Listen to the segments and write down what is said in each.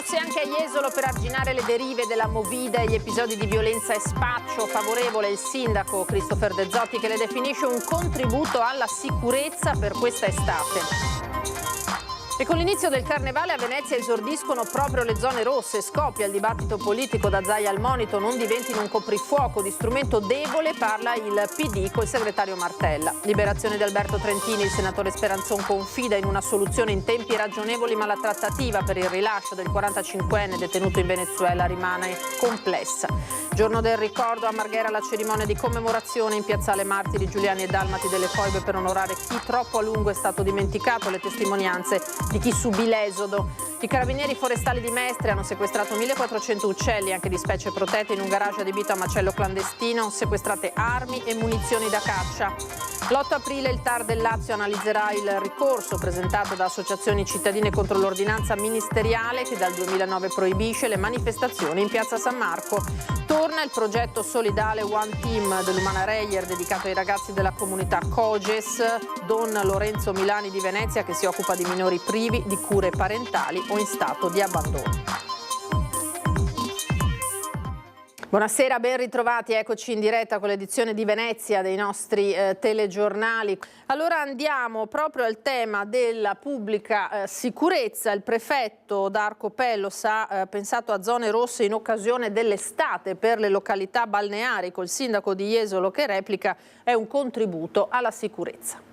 rosse anche a Jesolo per arginare le derive della Movida e gli episodi di violenza e spaccio. Favorevole il sindaco Christopher De Zotti, che le definisce un contributo alla sicurezza per questa estate. E con l'inizio del Carnevale a Venezia esordiscono proprio le zone rosse. Scoppia il dibattito politico, da Zaia al monito: non diventino un coprifuoco, di strumento debole parla il PD col segretario Martella. Liberazione di Alberto Trentini, il senatore Speranzon confida in una soluzione in tempi ragionevoli, ma la trattativa per il rilascio del 45enne detenuto in Venezuela rimane complessa. Giorno del ricordo, a Marghera la cerimonia di commemorazione in piazzale Martiri Giuliani e Dalmati delle Foibe per onorare chi troppo a lungo è stato dimenticato, le testimonianze di chi subì l'esodo. I carabinieri forestali di Mestre hanno sequestrato 1400 uccelli, anche di specie protette, in un garage adibito a macello clandestino, sequestrate armi e munizioni da caccia. L'8 aprile il TAR del Lazio analizzerà il ricorso presentato da associazioni cittadine contro l'ordinanza ministeriale che dal 2009 proibisce le manifestazioni in piazza San Marco. Torna il progetto solidale One Team dell'Umana Reyer dedicato ai ragazzi della comunità Coges, Don Lorenzo Milani di Venezia, che si occupa di minori privi di cure parentali o in stato di abbandono. Buonasera, ben ritrovati, eccoci in diretta con l'edizione di Venezia dei nostri telegiornali. Allora andiamo proprio al tema della pubblica sicurezza. Il prefetto Darco Pellos ha pensato a zone rosse in occasione dell'estate per le località balneari, col sindaco di Jesolo che replica: è un contributo alla sicurezza.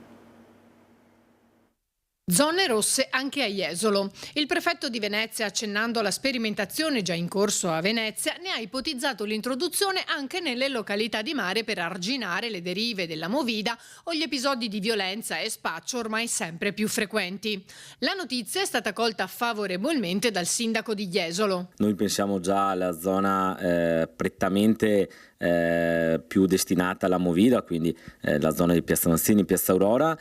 Zone rosse anche a Jesolo. Il prefetto di Venezia, accennando alla sperimentazione già in corso a Venezia, ne ha ipotizzato l'introduzione anche nelle località di mare per arginare le derive della Movida o gli episodi di violenza e spaccio ormai sempre più frequenti. La notizia è stata colta favorevolmente dal sindaco di Jesolo. Noi pensiamo già alla zona prettamente più destinata alla Movida, quindi la zona di Piazza Mazzini, Piazza Aurora,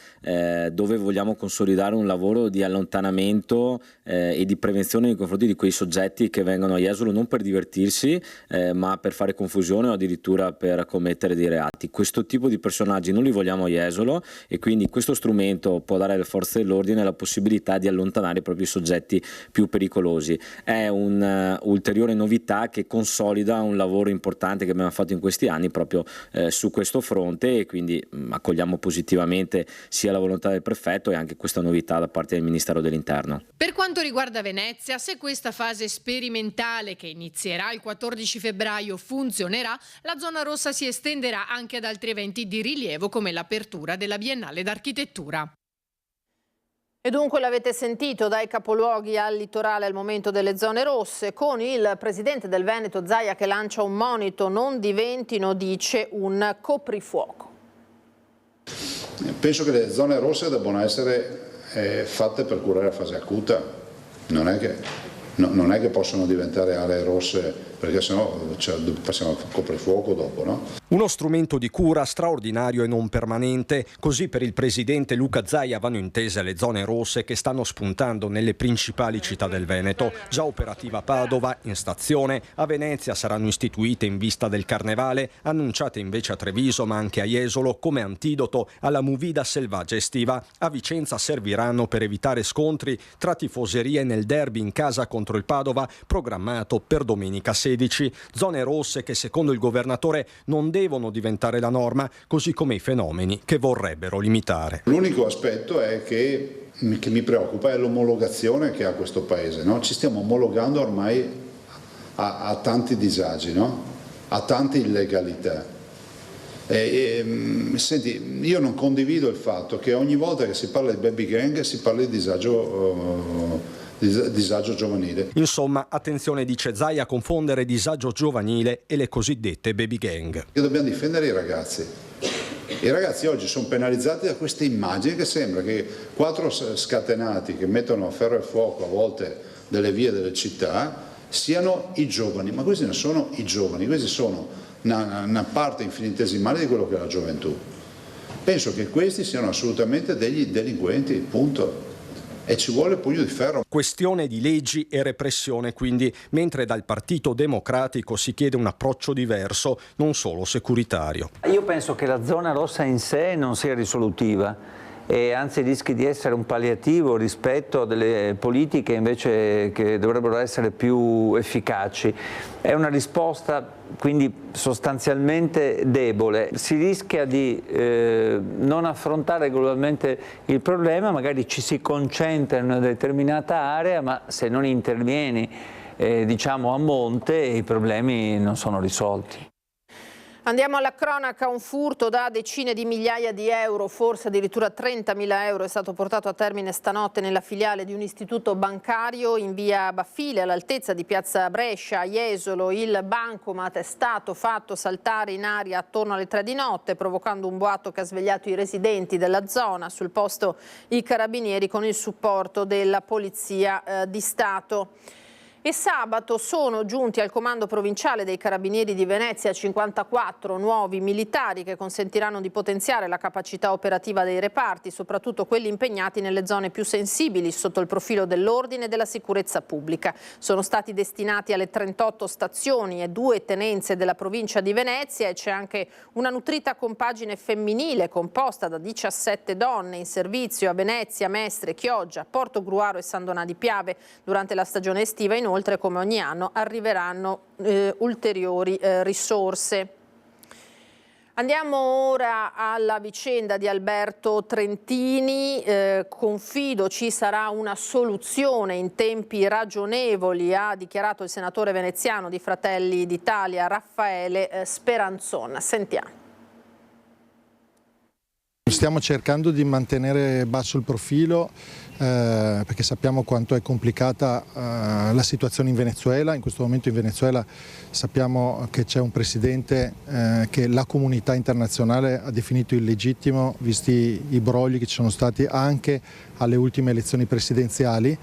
dove vogliamo consolidare un lavoro di allontanamento e di prevenzione nei confronti di quei soggetti che vengono a Jesolo non per divertirsi, ma per fare confusione o addirittura per commettere dei reati. Questo tipo di personaggi non li vogliamo a Jesolo, e quindi questo strumento può dare alle forze dell'ordine la possibilità di allontanare proprio i soggetti più pericolosi. È un'ulteriore novità che consolida un lavoro importante che abbiamo fatto in questi anni proprio su questo fronte, e quindi accogliamo positivamente sia la volontà del prefetto e anche questa novità da parte del Ministero dell'Interno. Per quanto riguarda Venezia, se questa fase sperimentale che inizierà il 14 febbraio funzionerà, la zona rossa si estenderà anche ad altri eventi di rilievo come l'apertura della Biennale d'Architettura. E dunque l'avete sentito, dai capoluoghi al litorale al momento delle zone rosse, con il presidente del Veneto Zaia che lancia un monito: non diventino, dice, un coprifuoco. Penso che le zone rosse debbano essere fatte per curare la fase acuta, non è che possono diventare aree rosse, perché sennò passiamo al coprifuoco dopo, no? Uno strumento di cura straordinario e non permanente. Così per il presidente Luca Zaia vanno intese le zone rosse che stanno spuntando nelle principali città del Veneto. Già operativa a Padova, in stazione, a Venezia saranno istituite in vista del Carnevale, annunciate invece a Treviso ma anche a Jesolo come antidoto alla movida selvaggia estiva. A Vicenza serviranno per evitare scontri tra tifoserie nel derby in casa contro il Padova, programmato per domenica 16. Zone rosse che secondo il governatore non devono diventare la norma, così come i fenomeni che vorrebbero limitare. L'unico aspetto è che mi preoccupa è l'omologazione che ha questo paese, no? Ci stiamo omologando ormai a tanti disagi, no? A tante illegalità. Senti, io non condivido il fatto che ogni volta che si parla di baby gang si parli di disagio giovanile. Insomma, attenzione, dice Zaia, a confondere disagio giovanile e le cosiddette baby gang. Dobbiamo difendere i ragazzi. I ragazzi oggi sono penalizzati da queste immagini che sembra che 4 scatenati che mettono a ferro e fuoco a volte delle vie delle città siano i giovani, ma questi non sono i giovani, questi sono una parte infinitesimale di quello che è la gioventù. Penso che questi siano assolutamente degli delinquenti, punto. E ci vuole pugno di ferro. Questione di leggi e repressione, quindi, mentre dal Partito Democratico si chiede un approccio diverso, non solo securitario. Io penso che la zona rossa in sé non sia risolutiva e anzi rischi di essere un palliativo rispetto a delle politiche invece che dovrebbero essere più efficaci. È una risposta quindi sostanzialmente debole, si rischia di non affrontare globalmente il problema, magari ci si concentra in una determinata area, ma se non intervieni diciamo a monte i problemi non sono risolti. Andiamo alla cronaca, un furto da decine di migliaia di euro, forse addirittura 30.000 euro, è stato portato a termine stanotte nella filiale di un istituto bancario in via Baffile, all'altezza di piazza Brescia, a Jesolo. Il bancomat è stato fatto saltare in aria attorno alle 3 di notte, provocando un boato che ha svegliato i residenti della zona. Sul posto i carabinieri con il supporto della Polizia di Stato. E sabato sono giunti al comando provinciale dei Carabinieri di Venezia 54 nuovi militari che consentiranno di potenziare la capacità operativa dei reparti, soprattutto quelli impegnati nelle zone più sensibili sotto il profilo dell'ordine e della sicurezza pubblica. Sono stati destinati alle 38 stazioni e 2 tenenze della provincia di Venezia e c'è anche una nutrita compagine femminile composta da 17 donne in servizio a Venezia, Mestre, Chioggia, Portogruaro e San Donà di Piave. Durante la stagione estiva inoltre, come ogni anno, arriveranno ulteriori risorse. Andiamo ora alla vicenda di Alberto Trentini. Confido ci sarà una soluzione in tempi ragionevoli, ha dichiarato il senatore veneziano di Fratelli d'Italia Raffaele Speranzon. Sentiamo. Stiamo cercando di mantenere basso il profilo perché sappiamo quanto è complicata la situazione in Venezuela. In questo momento in Venezuela sappiamo che c'è un presidente che la comunità internazionale ha definito illegittimo, visti i brogli che ci sono stati anche alle ultime elezioni presidenziali.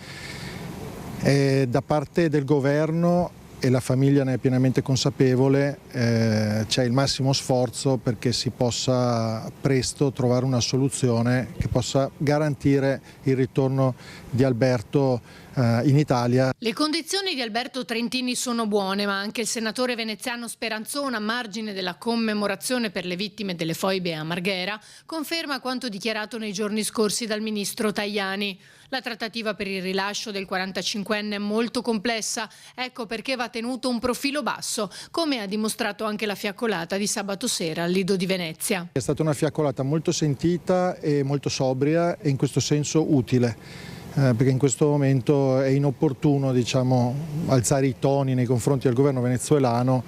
Da parte del governo, e la famiglia ne è pienamente consapevole, c'è il massimo sforzo perché si possa presto trovare una soluzione che possa garantire il ritorno di Alberto in Italia. Le condizioni di Alberto Trentini sono buone, ma anche il senatore veneziano Speranzon, a margine della commemorazione per le vittime delle foibe a Marghera, conferma quanto dichiarato nei giorni scorsi dal ministro Tajani. La trattativa per il rilascio del 45enne è molto complessa, ecco perché va tenuto un profilo basso, come ha dimostrato anche la fiaccolata di sabato sera al Lido di Venezia. È stata una fiaccolata molto sentita e molto sobria e in questo senso utile. Perché in questo momento è inopportuno, diciamo, alzare i toni nei confronti del governo venezuelano.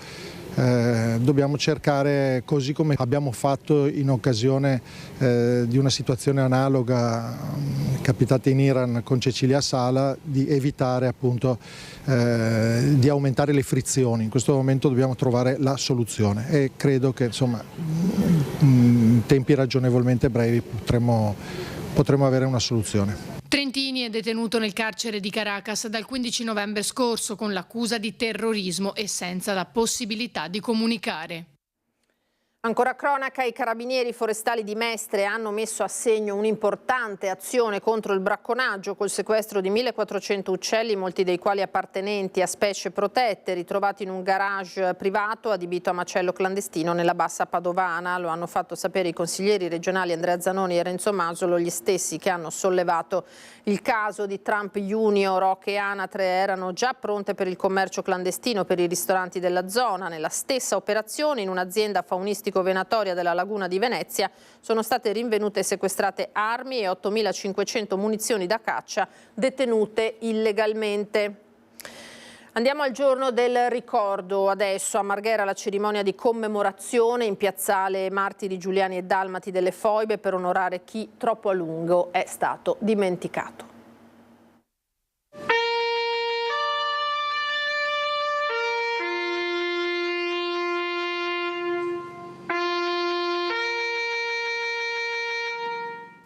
Dobbiamo cercare, così come abbiamo fatto in occasione di una situazione analoga capitata in Iran con Cecilia Sala, di evitare appunto di aumentare le frizioni. In questo momento dobbiamo trovare la soluzione e credo che insomma in tempi ragionevolmente brevi potremo avere una soluzione. Trentini è detenuto nel carcere di Caracas dal 15 novembre scorso con l'accusa di terrorismo e senza la possibilità di comunicare. Ancora cronaca, i carabinieri forestali di Mestre hanno messo a segno un'importante azione contro il bracconaggio col sequestro di 1.400 uccelli, molti dei quali appartenenti a specie protette, ritrovati in un garage privato adibito a macello clandestino nella bassa padovana. Lo hanno fatto sapere i consiglieri regionali Andrea Zanoni e Renzo Masolo, gli stessi che hanno sollevato il caso di Trump Junior. Oche e anatre erano già pronte per il commercio clandestino per i ristoranti della zona. Nella stessa operazione, in un'azienda faunistica venatoria della laguna di Venezia, sono state rinvenute e sequestrate armi e 8.500 munizioni da caccia detenute illegalmente. Andiamo al giorno del ricordo. Adesso a Marghera la cerimonia di commemorazione in piazzale Martiri Giuliani e Dalmati delle Foibe per onorare chi troppo a lungo è stato dimenticato.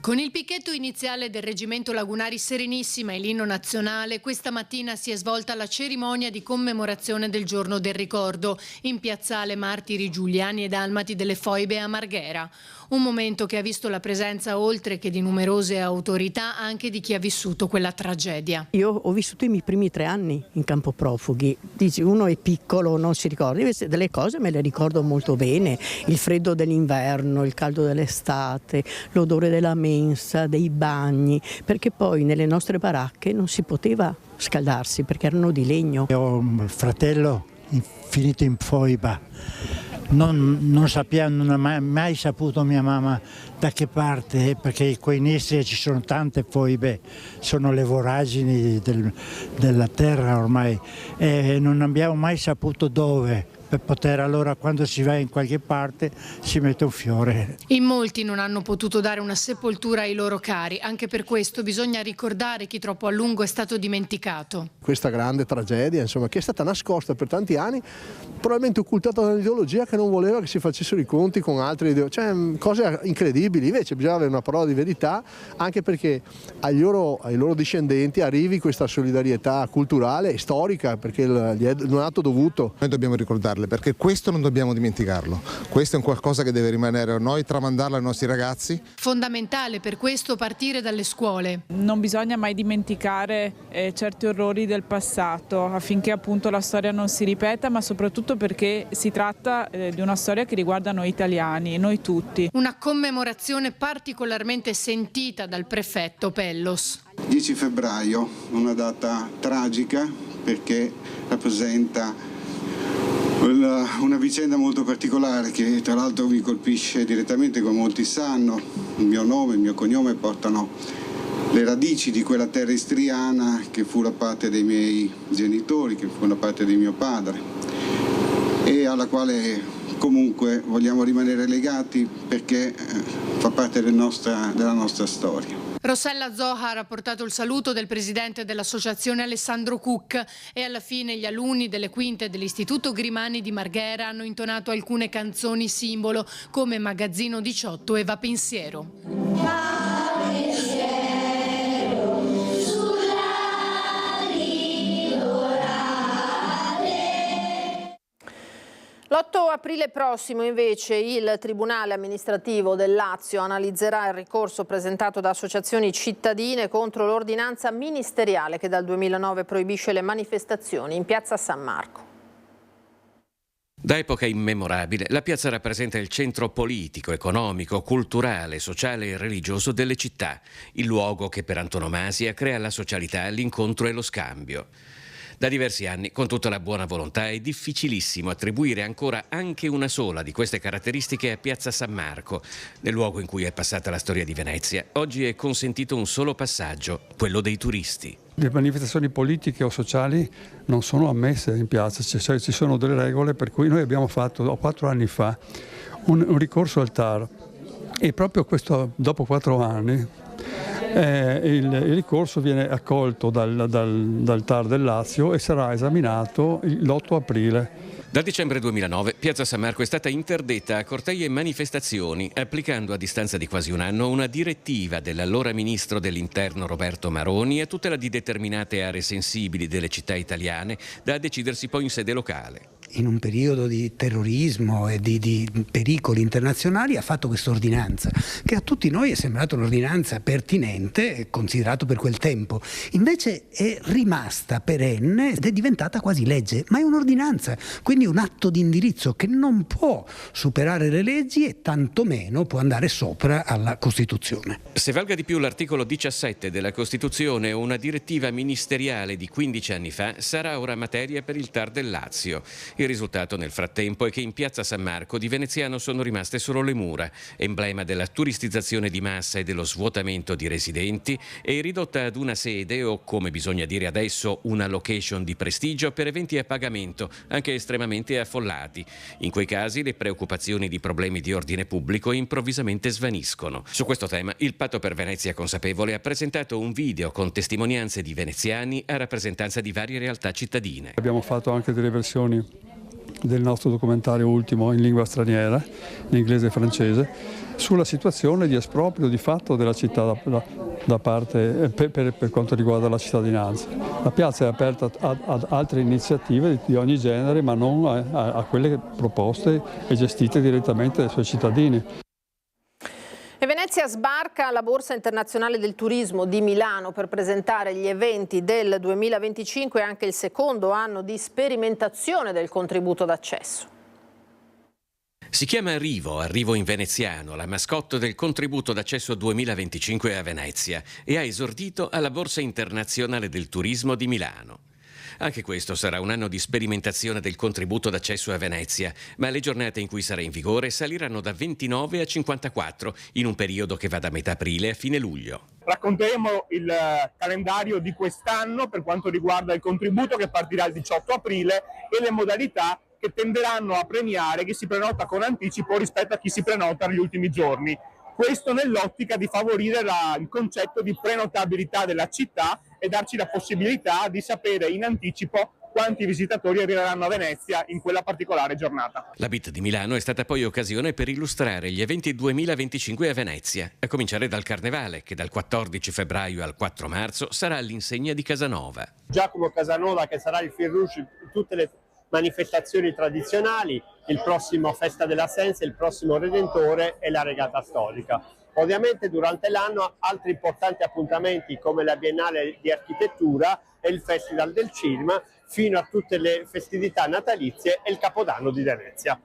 Con il picchetto iniziale del Reggimento Lagunari Serenissima e l'inno nazionale, questa mattina si è svolta la cerimonia di commemorazione del Giorno del Ricordo in piazzale Martiri Giuliani e Dalmati delle Foibe a Marghera. Un momento che ha visto la presenza, oltre che di numerose autorità, anche di chi ha vissuto quella tragedia. Io ho vissuto i miei primi 3 anni in campo profughi. Dici, uno è piccolo, non si ricorda, invece delle cose me le ricordo molto bene. Il freddo dell'inverno, il caldo dell'estate, l'odore della mela, mensa, dei bagni, perché poi nelle nostre baracche non si poteva scaldarsi perché erano di legno. Ho un fratello finito in foiba, non sappiamo, non ha mai saputo mia mamma da che parte, perché qua in Istria ci sono tante foibe, sono le voragini della terra ormai, e non abbiamo mai saputo dove. Per poter allora, quando si va in qualche parte, si mette un fiore. In molti non hanno potuto dare una sepoltura ai loro cari, anche per questo bisogna ricordare chi troppo a lungo è stato dimenticato. Questa grande tragedia, insomma, che è stata nascosta per tanti anni, probabilmente occultata da un'ideologia che non voleva che si facessero i conti con altre ideologie, cioè cose incredibili. Invece bisogna avere una parola di verità, anche perché ai loro discendenti arrivi questa solidarietà culturale e storica, perché non è un atto dovuto. Noi dobbiamo ricordarle, perché questo non dobbiamo dimenticarlo, questo è un qualcosa che deve rimanere a noi, tramandarlo ai nostri ragazzi. Fondamentale per questo partire dalle scuole. Non bisogna mai dimenticare certi orrori del passato, affinché appunto la storia non si ripeta, ma soprattutto perché si tratta di una storia che riguarda noi italiani, noi tutti. Una commemorazione particolarmente sentita dal prefetto Pellos. 10 febbraio, una data tragica perché rappresenta una vicenda molto particolare che tra l'altro mi colpisce direttamente, come molti sanno. Il mio nome, il mio cognome portano le radici di quella terra istriana che fu la patria dei miei genitori, che fu la patria di mio padre e alla quale comunque vogliamo rimanere legati perché fa parte della nostra storia. Rossella Zohar ha portato il saluto del presidente dell'associazione Alessandro Cuc e alla fine gli alunni delle quinte dell'Istituto Grimani di Marghera hanno intonato alcune canzoni simbolo come Magazzino 18 e Va Pensiero. L'8 aprile prossimo invece il Tribunale amministrativo del Lazio analizzerà il ricorso presentato da associazioni cittadine contro l'ordinanza ministeriale che dal 2009 proibisce le manifestazioni in piazza San Marco. Da epoca immemorabile, la piazza rappresenta il centro politico, economico, culturale, sociale e religioso delle città, il luogo che per antonomasia crea la socialità, l'incontro e lo scambio. Da diversi anni, con tutta la buona volontà, è difficilissimo attribuire ancora anche una sola di queste caratteristiche a Piazza San Marco, nel luogo in cui è passata la storia di Venezia. Oggi è consentito un solo passaggio, quello dei turisti. Le manifestazioni politiche o sociali non sono ammesse in piazza, ci sono delle regole per cui noi abbiamo fatto 4 anni fa un ricorso al TAR e proprio questo, dopo 4 anni, il ricorso viene accolto dal TAR del Lazio e sarà esaminato l'8 aprile. Dal dicembre 2009 Piazza San Marco è stata interdetta a cortei e manifestazioni, applicando a distanza di quasi un anno una direttiva dell'allora ministro dell'Interno Roberto Maroni a tutela di determinate aree sensibili delle città italiane, da decidersi poi in sede locale. In un periodo di terrorismo e di pericoli internazionali ha fatto questa ordinanza che a tutti noi è sembrata un'ordinanza pertinente, considerato per quel tempo. Invece è rimasta perenne ed è diventata quasi legge, ma è un'ordinanza, quindi un atto di indirizzo che non può superare le leggi e tantomeno può andare sopra alla Costituzione. Se valga di più l'articolo 17 della Costituzione o una direttiva ministeriale di 15 anni fa, sarà ora materia per il TAR del Lazio. Il risultato nel frattempo è che in piazza San Marco di veneziano sono rimaste solo le mura, emblema della turistizzazione di massa e dello svuotamento di residenti, e ridotta ad una sede o, come bisogna dire adesso, una location di prestigio per eventi a pagamento, anche estremamente affollati. In quei casi le preoccupazioni di problemi di ordine pubblico improvvisamente svaniscono. Su questo tema il Patto per Venezia Consapevole ha presentato un video con testimonianze di veneziani a rappresentanza di varie realtà cittadine. Abbiamo fatto anche delle versioni del nostro documentario ultimo in lingua straniera, in inglese e francese, sulla situazione di esproprio di fatto della città da parte per quanto riguarda la cittadinanza. La piazza è aperta ad altre iniziative di ogni genere, ma non a quelle proposte e gestite direttamente dai suoi cittadini. E Venezia sbarca alla Borsa Internazionale del Turismo di Milano per presentare gli eventi del 2025 e anche il secondo anno di sperimentazione del contributo d'accesso. Si chiama Arrivo in veneziano, la mascotte del contributo d'accesso 2025 a Venezia, e ha esordito alla Borsa Internazionale del Turismo di Milano. Anche questo sarà un anno di sperimentazione del contributo d'accesso a Venezia, ma le giornate in cui sarà in vigore saliranno da 29 a 54, in un periodo che va da metà aprile a fine luglio. Racconteremo il calendario di quest'anno per quanto riguarda il contributo che partirà il 18 aprile e le modalità che tenderanno a premiare chi si prenota con anticipo rispetto a chi si prenota negli ultimi giorni. Questo nell'ottica di favorire il concetto di prenotabilità della città e darci la possibilità di sapere in anticipo quanti visitatori arriveranno a Venezia in quella particolare giornata. La BIT di Milano è stata poi occasione per illustrare gli eventi 2025 a Venezia, a cominciare dal Carnevale, che dal 14 febbraio al 4 marzo sarà all'insegna di Casanova. Giacomo Casanova, che sarà il fil rouge in tutte le manifestazioni tradizionali, il prossimo Festa della Senza, il prossimo Redentore e la regata storica. Ovviamente durante l'anno altri importanti appuntamenti come la Biennale di Architettura e il Festival del Cinema, fino a tutte le festività natalizie e il Capodanno di Venezia.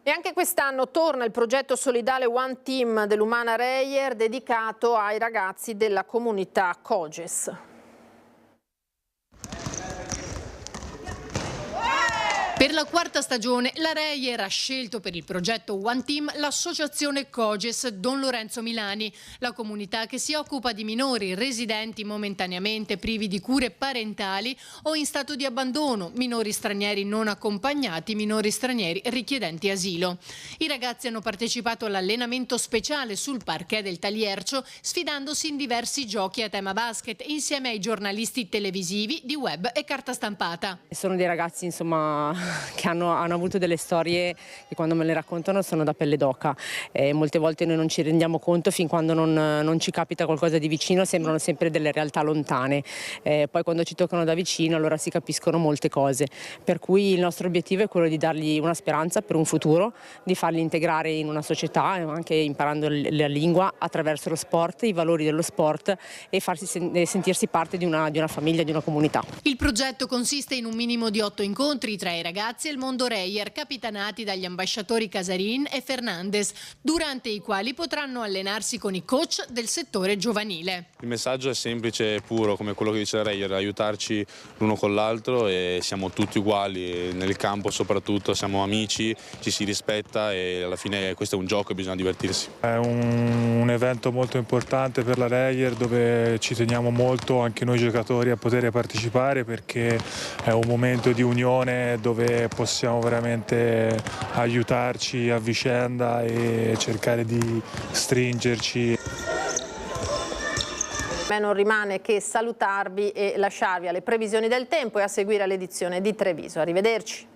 E anche quest'anno torna il progetto solidale One Team dell'Umana Reyer dedicato ai ragazzi della comunità Coges. Per la quarta stagione la Reyer ha scelto per il progetto One Team l'associazione Coges Don Lorenzo Milani, la comunità che si occupa di minori residenti momentaneamente privi di cure parentali o in stato di abbandono, minori stranieri non accompagnati, minori stranieri richiedenti asilo. I ragazzi hanno partecipato all'allenamento speciale sul parquet del Taliercio, sfidandosi in diversi giochi a tema basket insieme ai giornalisti televisivi, di web e carta stampata. Sono dei ragazzi, insomma, che hanno avuto delle storie che quando me le raccontano sono da pelle d'oca. Molte volte noi non ci rendiamo conto fin quando non ci capita qualcosa di vicino, sembrano sempre delle realtà lontane. Poi quando ci toccano da vicino allora si capiscono molte cose. Per cui il nostro obiettivo è quello di dargli una speranza per un futuro, di farli integrare in una società, anche imparando la lingua attraverso lo sport, i valori dello sport e farsi sentirsi parte di una famiglia, di una comunità. Il progetto consiste in un minimo di 8 incontri tra i ragazzi e il mondo Reyer, capitanati dagli ambasciatori Casarin e Fernandez, durante i quali potranno allenarsi con i coach del settore giovanile. Il messaggio è semplice e puro, come quello che dice Reyer, aiutarci l'uno con l'altro, e siamo tutti uguali nel campo, soprattutto siamo amici, ci si rispetta e alla fine questo è un gioco e bisogna divertirsi. È un evento molto importante per la Reyer, dove ci teniamo molto anche noi giocatori a poter partecipare, perché è un momento di unione dove possiamo veramente aiutarci a vicenda e cercare di stringerci. A me non rimane che salutarvi e lasciarvi alle previsioni del tempo e a seguire l'edizione di Treviso. Arrivederci.